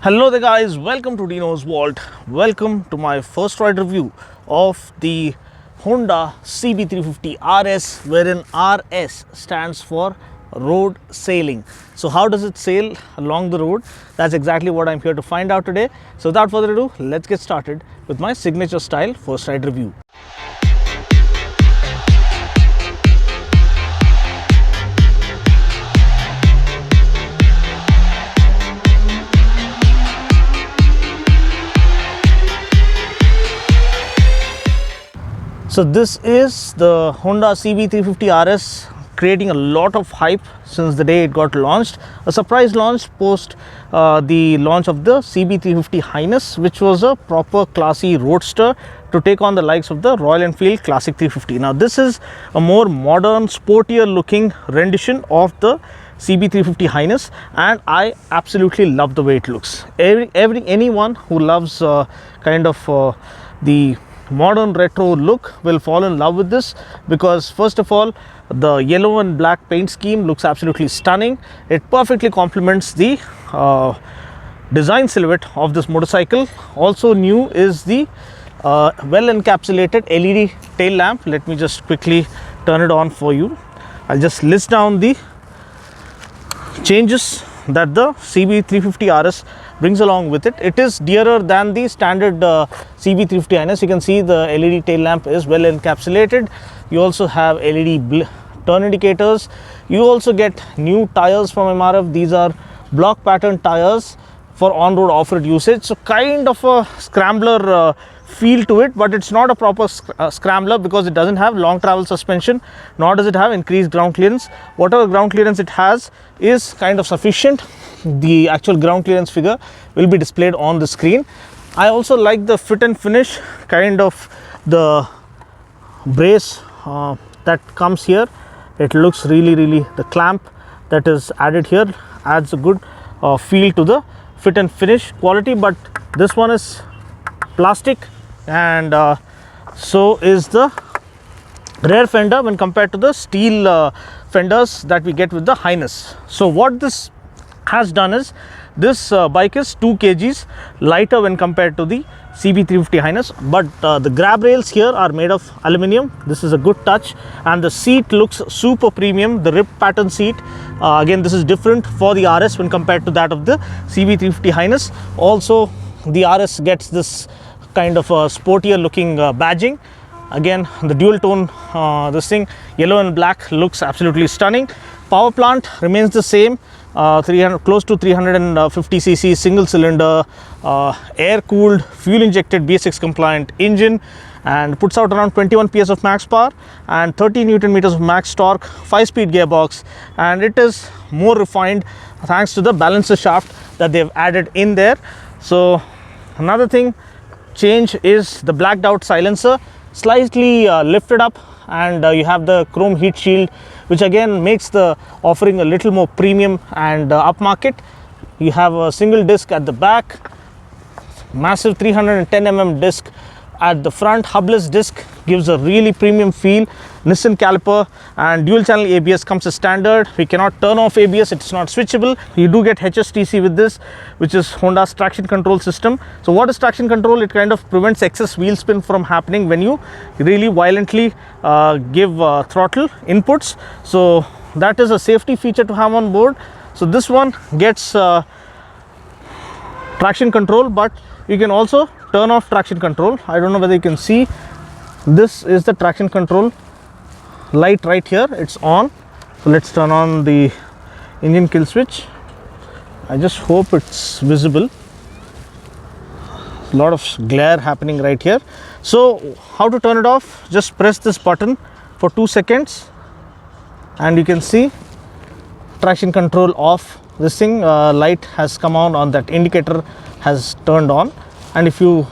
Hello there guys, welcome to Dinos Vault. Welcome to my first ride review of the Honda CB350 RS, wherein RS stands for road sailing. So how does it sail along the road? That's exactly what I'm here to find out today. So without further ado, let's get started with my signature style first ride review. So this is the Honda CB350 RS, creating a lot of hype since the day it got launched. A surprise launch post the launch of the CB350 Highness, which was a proper classy roadster to take on the likes of the Royal Enfield Classic 350. Now this is a more modern, sportier looking rendition of the CB350 Highness, and I absolutely love the way it looks. Anyone who loves the modern retro look will fall in love with this, because first of all, the yellow and black paint scheme looks absolutely stunning. It perfectly complements the design silhouette of this motorcycle. Also new is the well encapsulated LED tail lamp. Let me just quickly turn it on for you. I'll just list down the changes that the CB350 RS brings along with it. It is dearer than the standard CB350 Highness. You can see the LED tail lamp is well encapsulated. You also have LED turn indicators. You also get new tires from MRF. These are block pattern tires for on-road off-road usage. So kind of a scrambler feel to it, but it's not a proper scrambler because it doesn't have long travel suspension, nor does it have increased ground clearance. Whatever ground clearance it has is kind of sufficient. The actual ground clearance figure will be displayed on the screen. I also like the fit and finish, kind of the brace that comes here. It looks really, the clamp that is added here adds a good feel to the fit and finish quality. But this one is plastic, and so is the rear fender when compared to the steel fenders that we get with the Highness. So what this has done is, this bike is 2 kgs lighter when compared to the CB350 Highness, but the grab rails here are made of aluminium. This is a good touch, and the seat looks super premium. The rib pattern seat, again, this is different for the RS when compared to that of the CB350 Highness. Also, the RS gets this kind of a sportier looking badging. Again, the dual tone, this thing, yellow and black, looks absolutely stunning. Power plant remains the same. Close to 350cc single cylinder, air cooled, fuel injected, BS6 compliant engine, and puts out around 21 PS of max power and 30 Newton meters of max torque, 5-speed gearbox, and it is more refined thanks to the balancer shaft that they've added in there. So another thing change is the blacked out silencer, slightly lifted up, and you have the chrome heat shield, which again makes the offering a little more premium and upmarket. You have a single disc at the back, massive 310mm disc at the front. Hubless disc gives a really premium feel. Nissan caliper and dual channel ABS comes as standard. We cannot turn off ABS, it's not switchable. You do get HSTC with this, which is Honda's traction control system. So what is traction control? It kind of prevents excess wheel spin from happening when you really violently give throttle inputs. So that is a safety feature to have on board. So this one gets traction control, but you can also turn off traction control. I don't know whether you can see, this is the traction control light right here. It's on. So let's turn on the engine kill switch. I just hope it's visible. A lot of glare happening right here. So how to turn it off? Just press this button for 2 seconds and you can see traction control off. This thing light has come on that indicator has turned on. And if you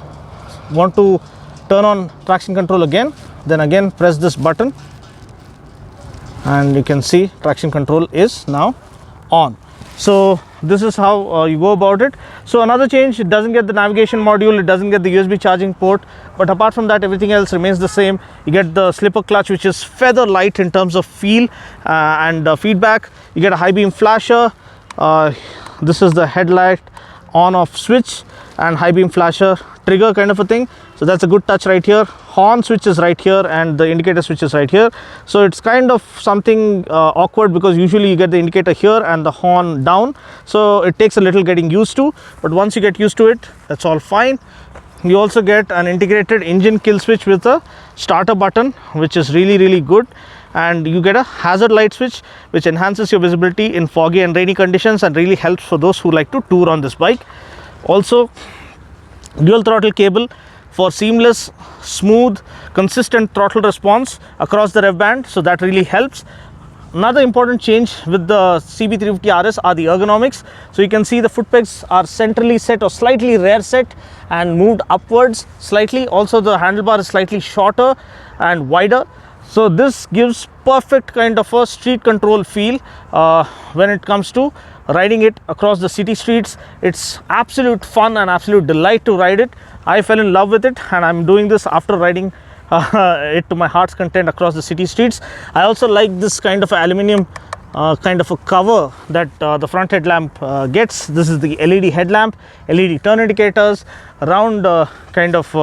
want to turn on traction control again, then again press this button and you can see traction control is now on. So this is how you go about it. So another change, it doesn't get the navigation module, it doesn't get the USB charging port, but apart from that everything else remains the same. You get the slipper clutch, which is feather light in terms of feel and feedback. You get a high beam flasher. This is the headlight on off switch and high beam flasher trigger kind of a thing. So that's a good touch right here. Horn switch is right here and the indicator switch is right here. So it's kind of something awkward, because usually you get the indicator here and the horn down. So it takes a little getting used to, but once you get used to it, that's all fine. You also get an integrated engine kill switch with a starter button, which is really good. And you get a hazard light switch, which enhances your visibility in foggy and rainy conditions and really helps for those who like to tour on this bike. Also, dual throttle cable for seamless, smooth, consistent throttle response across the rev band, so that really helps. Another important change with the CB350 RS are the ergonomics. So you can see the foot pegs are centrally set or slightly rear set and moved upwards slightly. Also the handlebar is slightly shorter and wider. So this gives perfect kind of a street control feel when it comes to riding it across the city streets. It's absolute fun and absolute delight to ride it. I fell in love with it, and I'm doing this after riding it to my heart's content across the city streets. I also like this kind of aluminum kind of a cover that the front headlamp gets. This is the LED headlamp, LED turn indicators, round kind of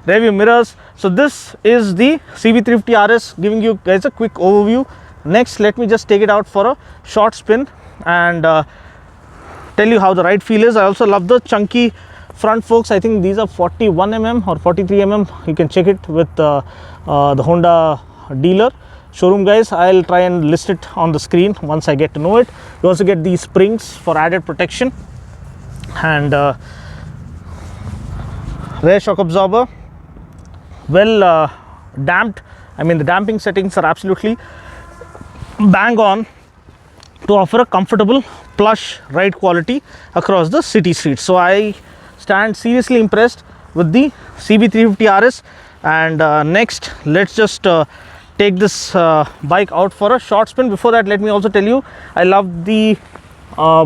rear view mirrors. So this is the CB350 RS, giving you guys a quick overview. Next, let me just take it out for a short spin and tell you how the ride feel is. I also love the chunky front forks. I think these are 41 mm or 43 mm. You can check it with the Honda dealer showroom guys. I'll try and list it on the screen once I get to know it. You also get these springs for added protection, and rear shock absorber, well damped. I mean, the damping settings are absolutely bang on to offer a comfortable plush ride quality across the city streets. So I stand seriously impressed with the CB350 RS. And next, let's just take this bike out for a short spin. Before that, let me also tell you, I love the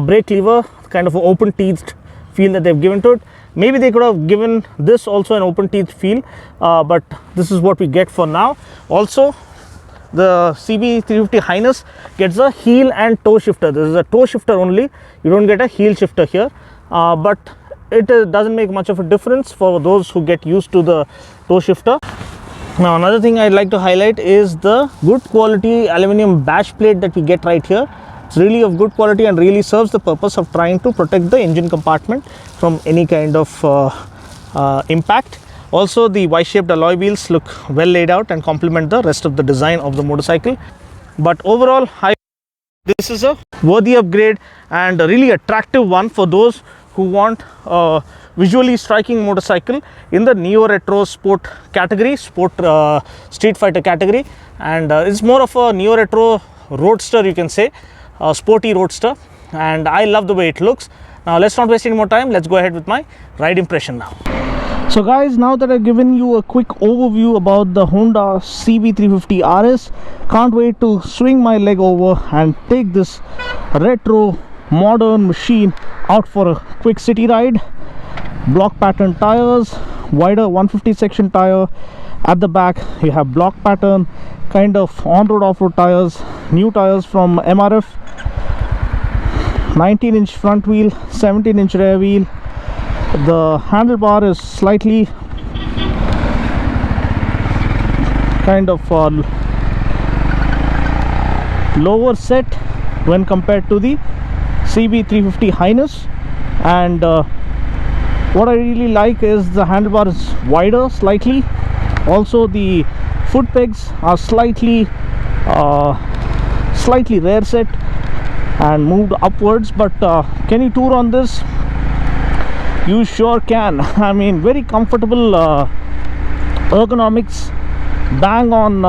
brake lever, kind of an open teethed feel that they've given to it. Maybe they could have given this also an open teeth feel, but this is what we get for now. Also, the CB350 Highness gets a heel and toe shifter. This is a toe shifter only. You don't get a heel shifter here, but it doesn't make much of a difference for those who get used to the toe shifter. Now, another thing I'd like to highlight is the good quality aluminum bash plate that we get right here. It's really of good quality and really serves the purpose of trying to protect the engine compartment from any kind of impact. Also, the Y-shaped alloy wheels look well laid out and complement the rest of the design of the motorcycle. But overall, this is a worthy upgrade and a really attractive one for those who want a visually striking motorcycle in the neo-retro sport category, sport street fighter category. And it's more of a neo-retro roadster, you can say, a sporty roadster. And I love the way it looks. Now, let's not waste any more time. Let's go ahead with my ride impression now. So guys, now that I've given you a quick overview about the Honda CB350 RS, can't wait to swing my leg over and take this retro modern machine out for a quick city ride. Block pattern tires, wider 150 section tire. At the back you have block pattern kind of on-road off-road tires, new tires from MRF, 19-inch front wheel, 17-inch rear wheel. The handlebar is slightly kind of lower set when compared to the CB350 Highness, and what I really like is the handlebar is wider slightly. Also, the foot pegs are slightly rear set and moved upwards. But can you tour on this? You sure can. I mean, very comfortable ergonomics, bang on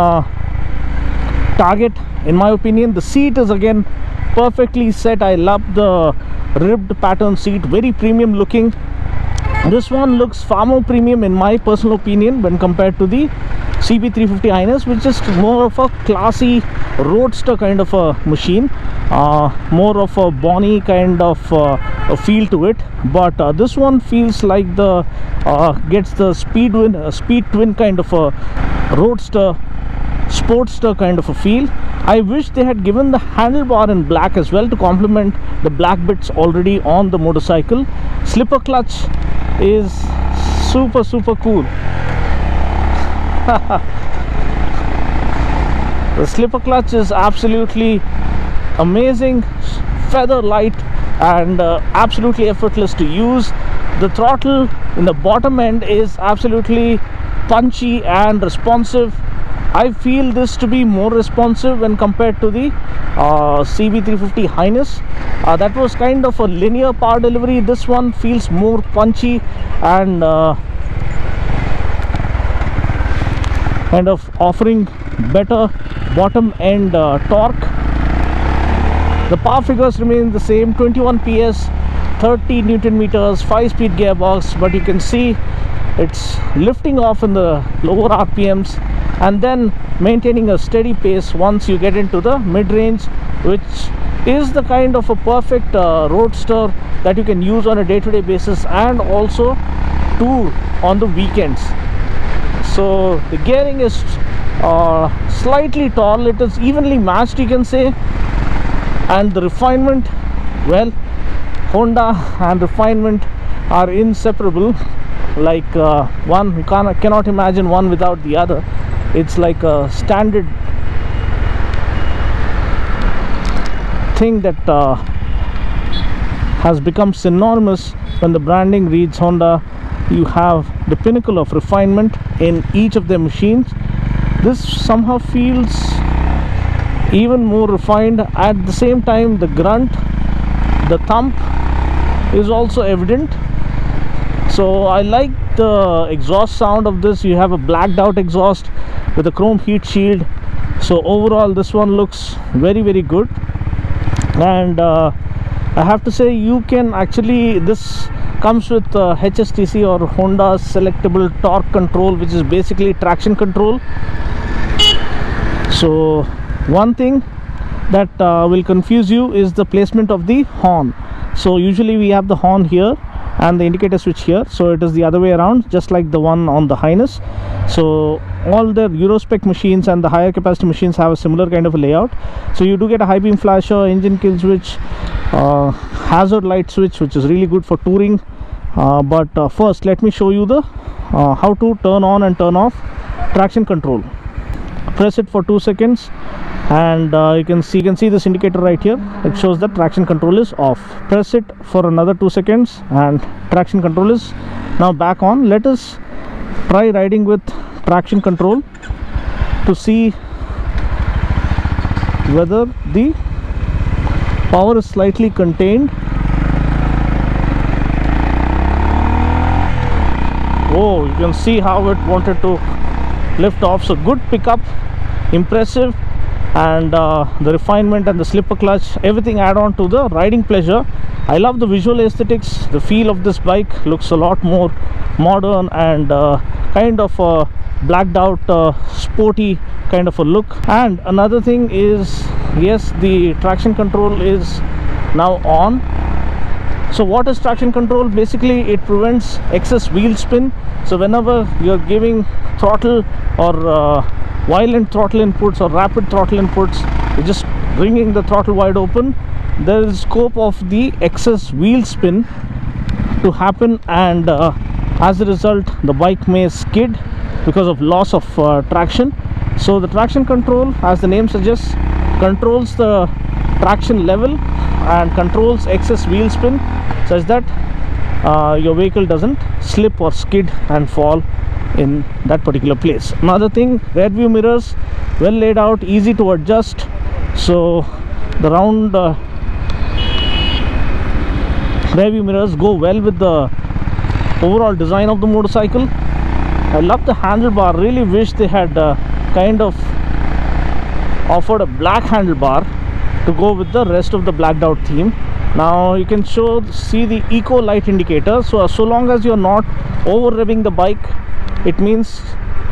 target in my opinion. The seat is again perfectly set. I love the ribbed pattern seat, very premium looking. This one looks far more premium in my personal opinion when compared to the CB350 Highness, which is more of a classy roadster kind of a machine, more of a Bonnie kind of a feel to it. But this one feels like the gets the speed twin kind of a roadster sportster kind of a feel. I wish they had given the handlebar in black as well to complement the black bits already on the motorcycle. Slipper clutch is super cool. The slipper clutch is absolutely amazing, feather light, and absolutely effortless to use. The throttle in the bottom end is absolutely punchy and responsive. I feel this to be more responsive when compared to the CB350 Highness. That was kind of a linear power delivery. This one feels more punchy and kind of offering better bottom end torque. The power figures remain the same: 21 PS, 30 Newton meters, 5-speed gearbox, but you can see it's lifting off in the lower RPMs and then maintaining a steady pace once you get into the mid-range, which is the kind of a perfect roadster that you can use on a day-to-day basis and also tour on the weekends. So the gearing is slightly tall, it is evenly matched, you can say. And the refinement, well, Honda and refinement are inseparable. Like one, you cannot imagine one without the other. It's like a standard thing that has become synonymous. When the branding reads Honda, you have the pinnacle of refinement in each of their machines. This somehow feels even more refined. At the same time, the grunt, the thump is also evident. So I like the exhaust sound of this. You have a blacked out exhaust with a chrome heat shield. So overall this one looks very good. And I have to say, you can actually, this comes with HSTC or Honda selectable torque control, which is basically traction control. So one thing that will confuse you is the placement of the horn. So usually we have the horn here and the indicator switch here, so it is the other way around, just like the one on the Highness. So all the Euro spec machines and the higher capacity machines have a similar kind of a layout. So you do get a high beam flasher, engine kill switch, hazard light switch, which is really good for touring. But first let me show you the how to turn on and turn off traction control. Press it for 2 seconds and you can see this indicator right here. It shows that traction control is off. Press it for another 2 seconds and traction control is now back on. Let us try riding with traction control to see whether the power is slightly contained. Oh, you can see how it wanted to lift off. So good pickup, impressive, and the refinement and the slipper clutch, everything add on to the riding pleasure. I love the visual aesthetics. The feel of this bike looks a lot more modern and kind of a blacked out sporty kind of a look. And another thing is, yes, the traction control is now on. So what is traction control? Basically it prevents excess wheel spin. So whenever you're giving throttle or violent throttle inputs or rapid throttle inputs, you're just bringing the throttle wide open, there is scope of the excess wheel spin to happen, and as a result the bike may skid because of loss of traction. So the traction control, as the name suggests, controls the traction level and controls excess wheel spin such that your vehicle doesn't slip or skid and fall in that particular place. Another thing, rear view mirrors, well laid out, easy to adjust. So the round rear view mirrors go well with the overall design of the motorcycle. I love the handlebar. Really wish they had kind of offered a black handlebar to go with the rest of the blacked out theme. Now you can see the eco light indicator. So long as you're not over revving the bike, it means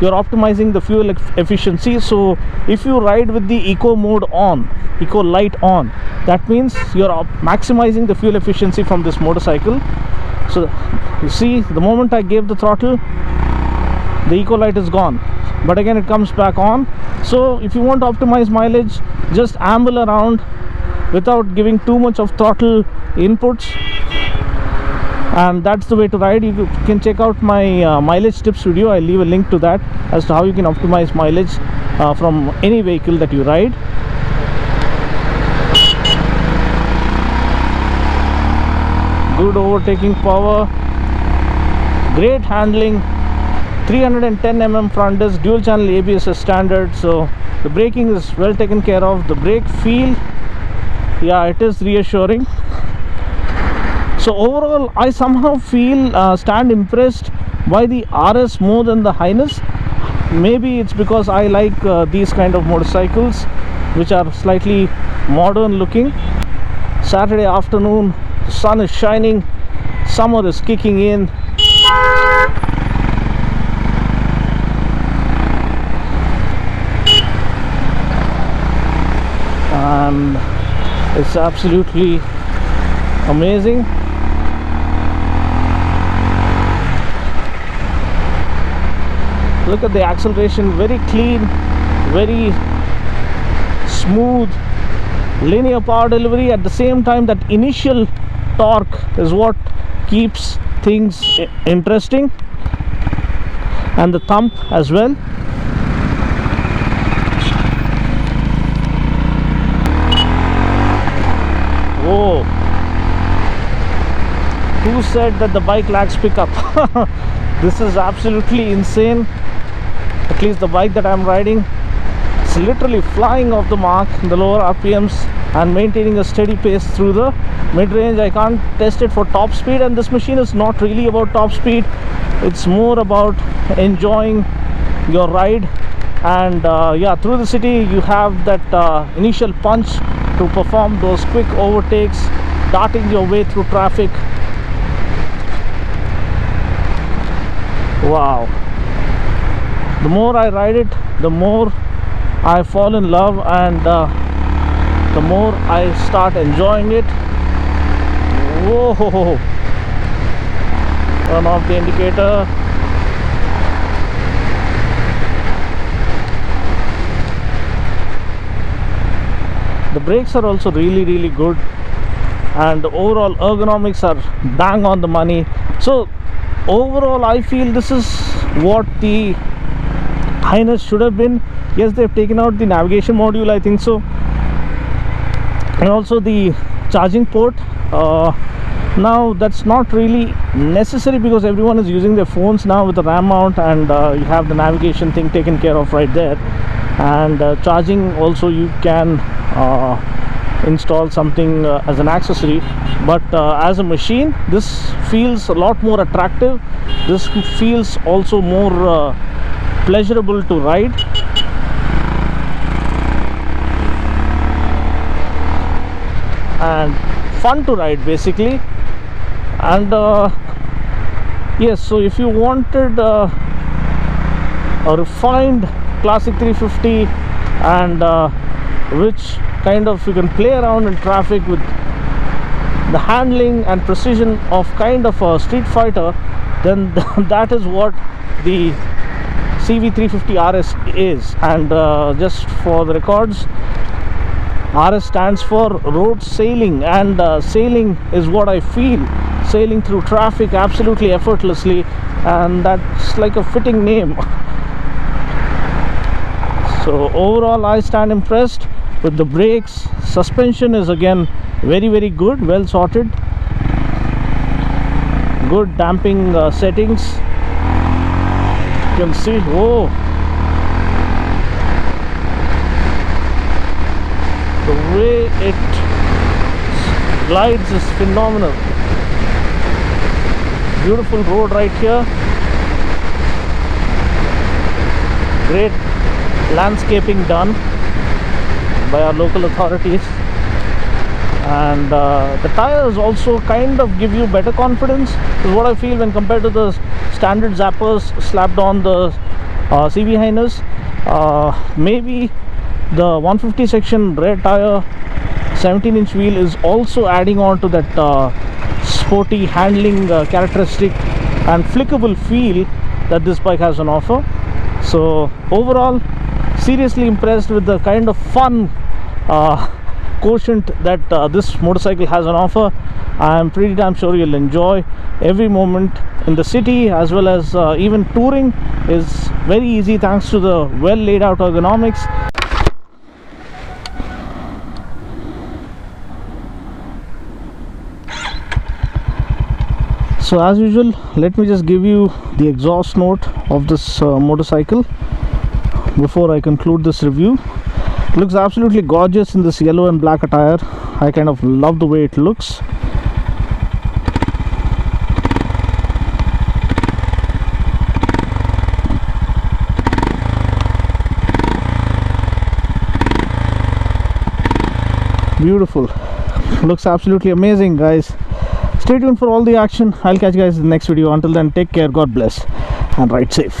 you're optimizing the fuel efficiency. So if you ride with the eco mode on, eco light on, that means you're maximizing the fuel efficiency from this motorcycle. So you see, the moment I gave the throttle, the eco light is gone. but again it comes back on. So if you want to optimize mileage, just amble around without giving too much of throttle inputs, and that's the way to ride. You can check out my mileage tips video. I'll leave a link to that as to how you can optimize mileage from any vehicle that you ride. Good overtaking power, great handling, 310 mm front disc, dual channel ABS is standard, so the braking is well taken care of. The brake feel, yeah, it is reassuring. So overall I somehow stand impressed by the RS more than the Highness. Maybe it's because I like these kind of motorcycles which are slightly modern looking. Saturday afternoon, the sun is shining, summer is kicking in. And it's absolutely amazing. Look at the acceleration, very clean, very smooth, linear power delivery. At the same time, that initial torque is what keeps things interesting, and the thump as well. Whoa, who said that the bike lacks pickup? This is absolutely insane. At least the bike that I'm riding, it's literally flying off the mark in the lower RPMs and maintaining a steady pace through the mid-range. I can't test it for top speed, and this machine is not really about top speed. It's more about enjoying your ride. And yeah, through the city you have that initial punch to perform those quick overtakes, darting your way through traffic. Wow, the more I ride it, the more I fall in love, and the more I start enjoying it. Whoa, turn off the indicator. The brakes are also really good, and the overall ergonomics are bang on the money. So overall I feel this is what the Highness should have been. Yes, they've taken out the navigation module, I think so, and also the charging port. Now that's not really necessary because everyone is using their phones now with the RAM mount, and you have the navigation thing taken care of right there. And charging also, you can install something as an accessory, but as a machine this feels a lot more attractive. This feels also more pleasurable to ride. And fun to ride basically. And yes, so if you wanted a refined classic 350 and which kind of you can play around in traffic with the handling and precision of kind of a street fighter, then that is what the CB350 RS is. And just for the records, RS stands for road sailing, and sailing is what I feel, sailing through traffic absolutely effortlessly, and that's like a fitting name. So overall I stand impressed with the brakes. Suspension is again very good, well sorted, good damping settings. You can see, whoa, the way it glides is phenomenal. Beautiful road right here, great landscaping done by our local authorities. And the tires also kind of give you better confidence, is what I feel, when compared to the standard zappers slapped on the CB Highness. Maybe the 150 section rear tire 17-inch wheel is also adding on to that sporty handling characteristic and flickable feel that this bike has on offer. So overall, seriously impressed with the kind of fun quotient that this motorcycle has on offer. I'm pretty damn sure you'll enjoy every moment in the city, as well as even touring is very easy thanks to the well laid out ergonomics. So as usual, let me just give you the exhaust note of this motorcycle before I conclude this review. It looks absolutely gorgeous in this yellow and black attire. I kind of love the way it looks. Beautiful. Looks absolutely amazing, guys. Stay tuned for all the action. I'll catch you guys in the next video. Until then, take care, God bless, and ride safe.